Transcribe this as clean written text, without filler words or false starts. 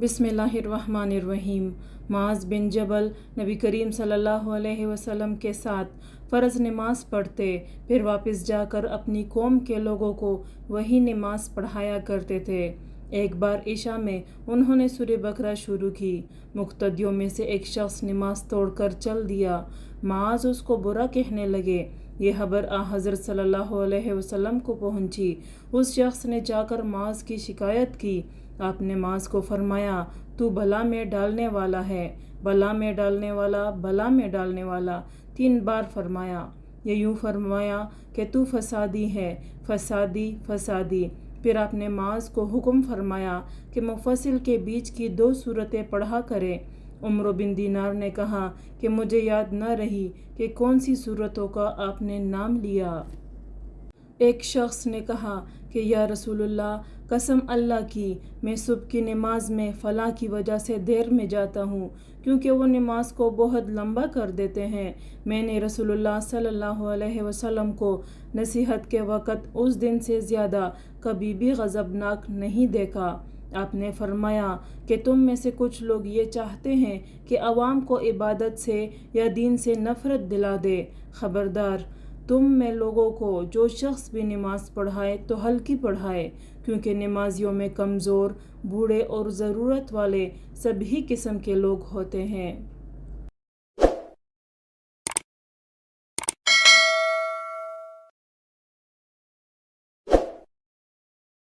बिस्मिल्लाहिर्रहमानिर्रहीम। मुआज़ बिन जबल नबी करीम सल्लल्लाहु अलैहि वसल्लम के साथ फ़र्ज़ नमाज पढ़ते, फिर वापस जाकर अपनी कौम के लोगों को वही नमाज पढ़ाया करते थे। एक बार इशा में उन्होंने सूरह बकरा शुरू की। मुक़्तदियों में से एक शख्स नमाज तोड़कर चल दिया। मुआज़ उसको बुरा कहने लगे। ये खबर हज़रत सल्लल्लाहु अलैहि वसल्लम को पहुंची। उस शख्स ने जाकर मुआज़ की शिकायत की। आपने मुआज़ को फरमाया, तू भला में डालने वाला है, भला में डालने वाला, भला में डालने वाला 3 बार फरमाया। ये यूँ फरमाया कि तू फसादी है, फसादी, फसादी। फिर आपने मुआज़ को हुक्म फरमाया कि मुफ़स्सिल के बीच की 2 सूरतें पढ़ा करे। उमर बिन दीनार ने कहा कि मुझे याद न रही कि कौन सी सूरतों का आपने नाम लिया। एक शख्स ने कहा कि या रसूलुल्लाह, कसम अल्लाह की, मैं सुबह की नमाज में फ़लाँ की वजह से देर में जाता हूँ, क्योंकि वो नमाज को बहुत लंबा कर देते हैं। मैंने रसूलुल्लाह सल्लल्लाहु अलैहि वसल्लम को नसीहत के वक़्त उस दिन से ज़्यादा कभी भी गज़बनाक नहीं देखा। आपने फरमाया कि तुम में से कुछ लोग ये चाहते हैं कि अवाम को इबादत से या दीन से नफ़रत दिला दे। ख़बरदार, तुम में लोगों को जो शख्स भी नमाज पढ़ाए तो हल्की पढ़ाए, क्योंकि नमाजियों में कमज़ोर, बूढ़े और ज़रूरत वाले सभी किस्म के लोग होते हैं।